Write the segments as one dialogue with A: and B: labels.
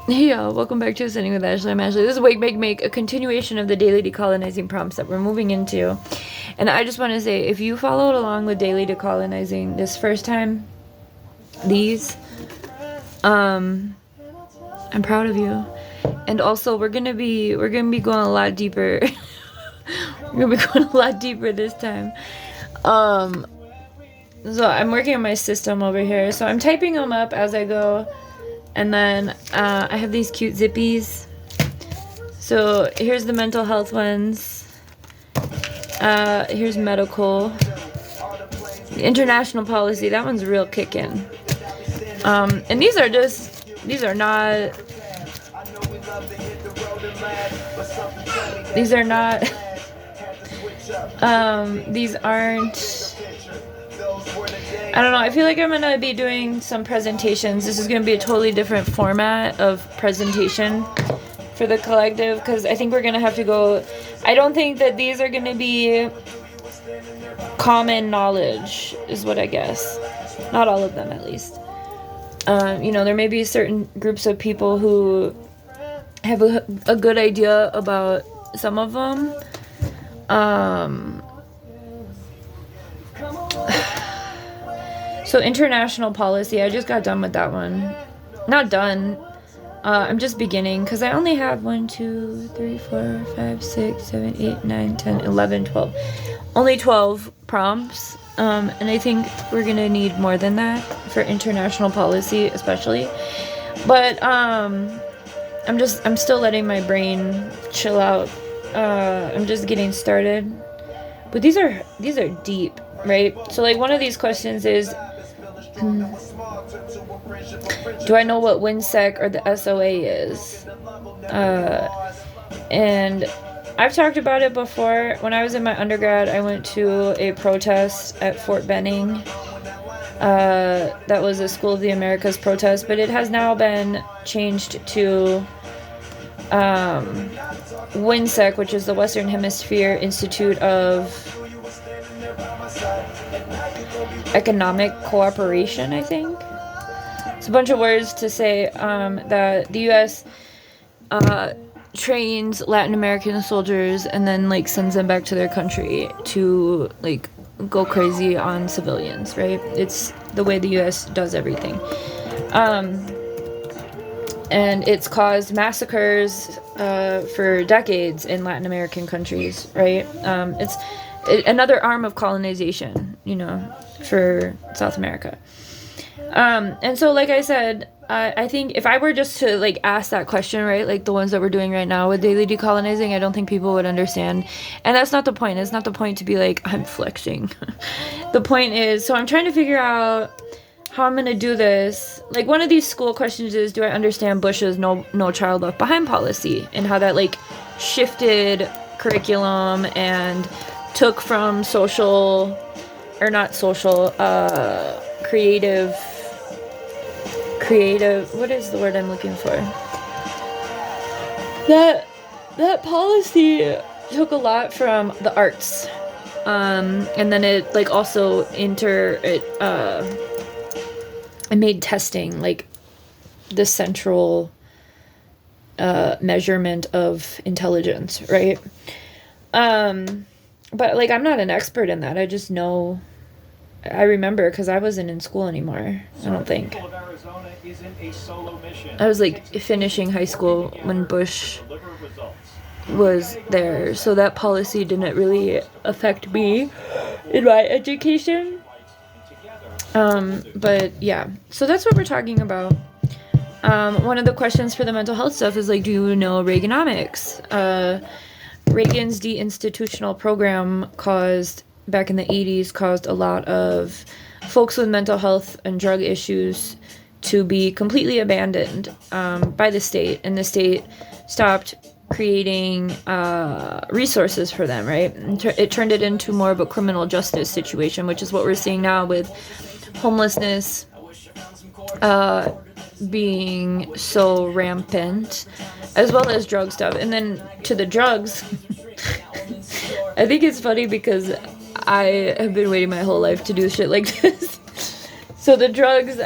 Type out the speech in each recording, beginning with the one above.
A: Hey y'all, welcome back to Sitting with Ashley. I'm Ashley. This is Wake, Make, a continuation of the daily decolonizing prompts that we're moving into. And I just want to say, if you followed along with daily decolonizing this first time, I'm proud of you. And also, we're gonna be going a lot deeper. We're gonna be going a lot deeper this time. So I'm working on my system over here. So I'm typing them up as I go. And then I have these cute zippies. So here's the mental health ones. Here's medical. The international policy, that one's real kicking. And these are not these aren't, I don't know, I feel like I'm gonna be doing some presentations. This is gonna be a totally different format of presentation for the collective, because I think we're gonna have to go, I don't think that these are gonna be common knowledge, is what I guess. Not all of them, at least. There may be certain groups of people who have a good idea about some of them. So international policy, I just got done with that one. Not done. I'm just beginning, because I only have 1, 2, 3, 4, 5, 6, 7, 8, 9, 10, 11, 12. Only 12 prompts. And I think we're going to need more than that for international policy, especially. But I'm still letting my brain chill out. I'm just getting started. But these are deep, right? So like one of these questions is, do I know what WinSec or the SOA is? And I've talked about it before. When I was in my undergrad, I went to a protest at Fort Benning. That was a School of the Americas protest, but it has now been changed to WinSec, which is the Western Hemisphere Institute of Economic Cooperation, I think. It's a bunch of words to say that the U.S. Trains Latin American soldiers and then like sends them back to their country to like go crazy on civilians, right? It's the way the U.S. does everything. And it's caused massacres for decades in Latin American countries, right? It's another arm of colonization, for South America. And so, like I said, I think if I were just to like ask that question, right, like the ones that we're doing right now with daily decolonizing, I don't think people would understand. And that's not the point. It's not the point to be like, I'm flexing. The point is, so I'm trying to figure out how I'm going to do this. Like one of these school questions is, do I understand Bush's no child left behind policy and how that like shifted curriculum and took from creative, what is the word I'm looking for? That policy took a lot from the arts. And then it like also it made testing like the central measurement of intelligence, right? But like I'm not an expert in that. I just know, I remember because I wasn't in school anymore. I don't think. I was like finishing high school when Bush was there, so that policy didn't really affect me in my education. But yeah, so that's what we're talking about. One of the questions for the mental health stuff is like, do you know Reaganomics? Reagan's deinstitutional program back in the 80s caused a lot of folks with mental health and drug issues to be completely abandoned by the state, and the state stopped creating resources for them, right? It turned it into more of a criminal justice situation, which is what we're seeing now with homelessness being so rampant, as well as drug stuff. And then to the drugs, I think it's funny because I have been waiting my whole life to do shit like this. So the drugs,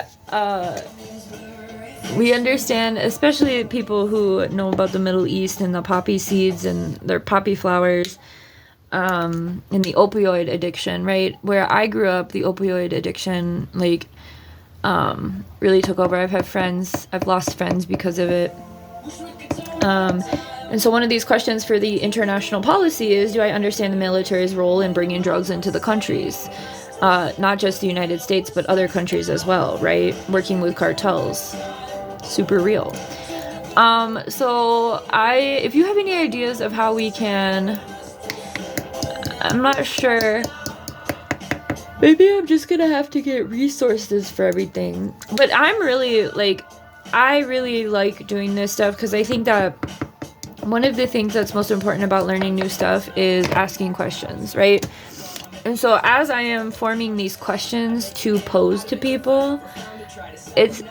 A: we understand, especially people who know about the Middle East and the poppy seeds and their poppy flowers, and the opioid addiction, right? Where I grew up, the opioid addiction, like, really took over. I've lost friends because of it. And so one of these questions for the international policy is, do I understand the military's role in bringing drugs into the countries? Not just the United States, but other countries as well, right? Working with cartels. Super real. So if you have any ideas of how we can, I'm not sure. Maybe I'm just gonna have to get resources for everything. But I really like doing this stuff because I think that one of the things that's most important about learning new stuff is asking questions, right? And so as I am forming these questions to pose to people, it's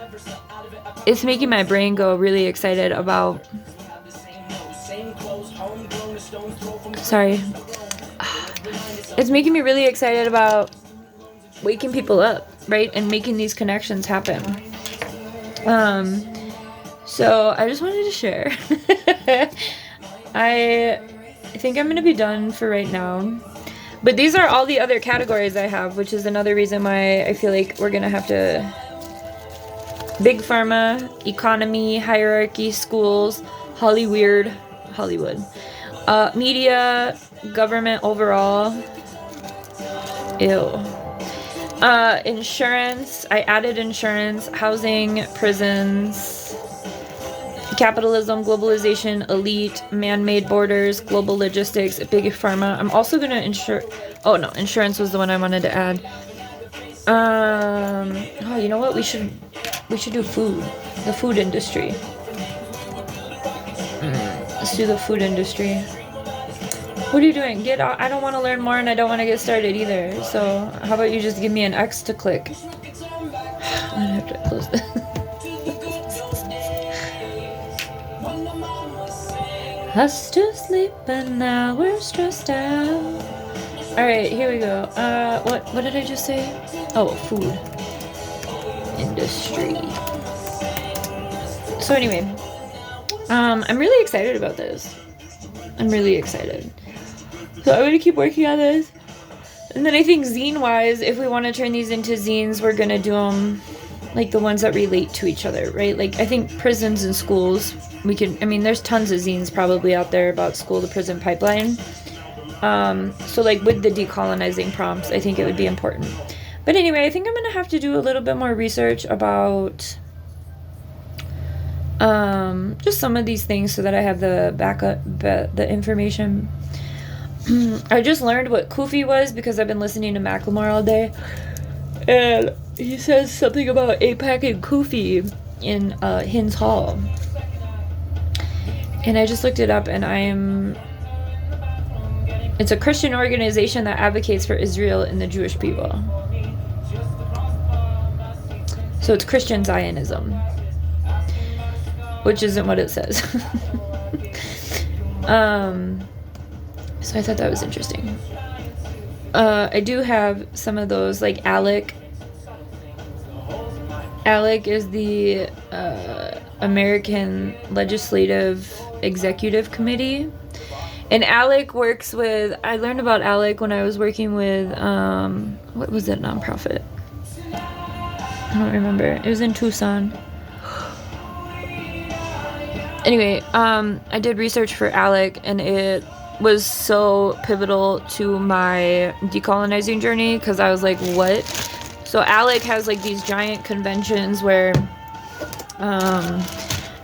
A: making my brain go really excited about, it's making me really excited about waking people up, right? And making these connections happen. So I just wanted to share. I think I'm going to be done for right now. But these are all the other categories I have, which is another reason why I feel like we're going to have to... Big pharma, economy, hierarchy, schools, Hollywood, media, government overall. Ew. Insurance, I added insurance, housing, prisons, capitalism, globalization, elite, man-made borders, global logistics, big pharma. I'm also gonna insurance was the one I wanted to add. Oh, you know what? We should do food, the food industry. Let's do the food industry. What are you doing? Get out. I don't want to learn more and I don't want to get started either. So how about you just give me an X to click? I'm gonna have to close this. Us to sleep and now we're stressed out. Alright, here we go. What did I just say? Oh, food industry. So anyway, I'm really excited about this. I'm really excited. So I'm gonna keep working on this. And then I think zine-wise, if we want to turn these into zines, we're gonna do them like the ones that relate to each other, right? Like I think prisons and schools, there's tons of zines probably out there about school to prison pipeline. So like with the decolonizing prompts, I think it would be important. But anyway, I think I'm gonna have to do a little bit more research about just some of these things so that I have the backup, the information. I just learned what Kufi was because I've been listening to Macklemore all day, and he says something about AIPAC and Kufi in Hins Hall, and I just looked it up, and it's a Christian organization that advocates for Israel and the Jewish people. So it's Christian Zionism, which isn't what it says. So I thought that was interesting. I do have some of those, like ALEC. ALEC is the American Legislative Executive Committee. And ALEC works with, I learned about ALEC when I was working with, what was that nonprofit? I don't remember. It was in Tucson. Anyway, I did research for ALEC, and it was so pivotal to my decolonizing journey, because I was like, what? So ALEC has like these giant conventions where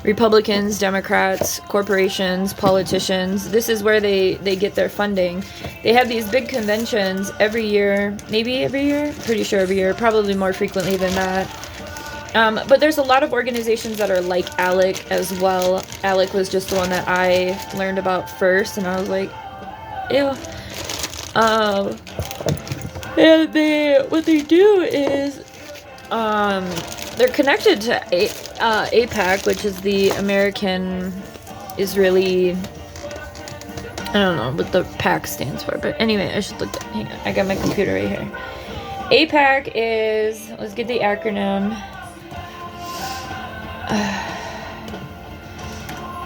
A: Republicans, Democrats, corporations, politicians, this is where they get their funding. They have these big conventions every year, maybe every year, pretty sure every year, probably more frequently than that. But there's a lot of organizations that are like ALEC as well. ALEC was just the one that I learned about first, and I was like, ew. And what they do is, they're connected to AIPAC, which is the American Israeli, I don't know what the PAC stands for, but anyway, I should look at, hang on, I got my computer right here. AIPAC is, let's get the acronym.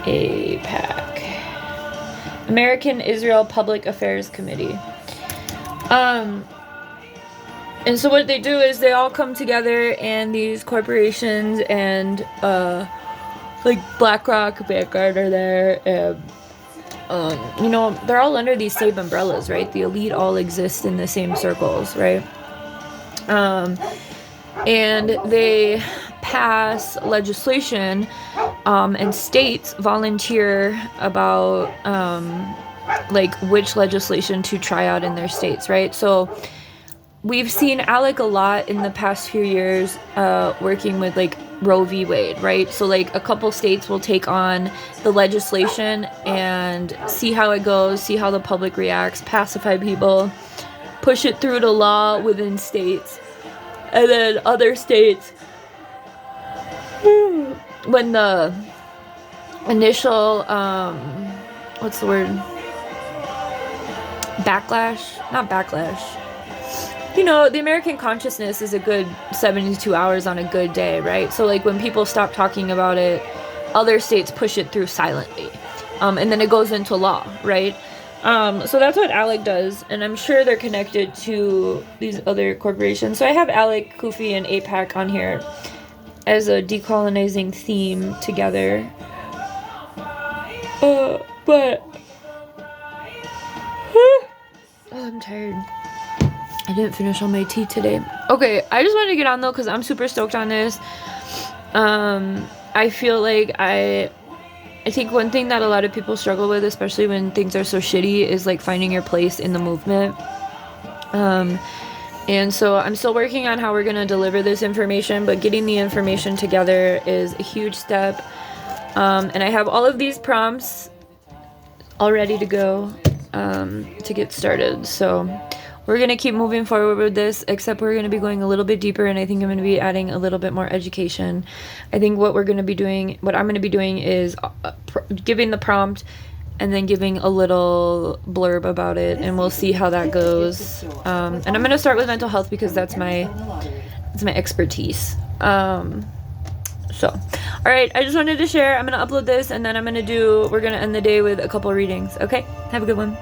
A: APAC. American Israel Public Affairs Committee. And so what they do is they all come together, and these corporations and like BlackRock, Vanguard are there, and you know, they're all under these same umbrellas, right? The elite all exist in the same circles, right? And they pass legislation, and states volunteer about like which legislation to try out in their states, right? So we've seen Alec a lot in the past few years working with like Roe v. Wade, right? So like a couple states will take on the legislation and see how it goes, see how the public reacts, pacify people, push it through to law within states. And then other states, when the initial, what's the word? Not backlash. You know, the American consciousness is a good 72 hours on a good day, right? So like when people stop talking about it, other states push it through silently. And then it goes into law, right? So that's what ALEC does, and I'm sure they're connected to these other corporations. So I have ALEC, Kufi, and APAC on here as a decolonizing theme together. But I'm tired. I didn't finish all my tea today. Okay, I just wanted to get on though because I'm super stoked on this. I feel like I think one thing that a lot of people struggle with, especially when things are so shitty, is like finding your place in the movement. And so I'm still working on how we're going to deliver this information, but getting the information together is a huge step. And I have all of these prompts all ready to go to get started. So we're going to keep moving forward with this, except we're going to be going a little bit deeper, and I think I'm going to be adding a little bit more education. I think what I'm going to be doing is giving the prompt and then giving a little blurb about it, and we'll see how that goes. And I'm going to start with mental health because that's my expertise. So, all right, I just wanted to share. I'm going to upload this, and then we're going to end the day with a couple readings. Okay, have a good one.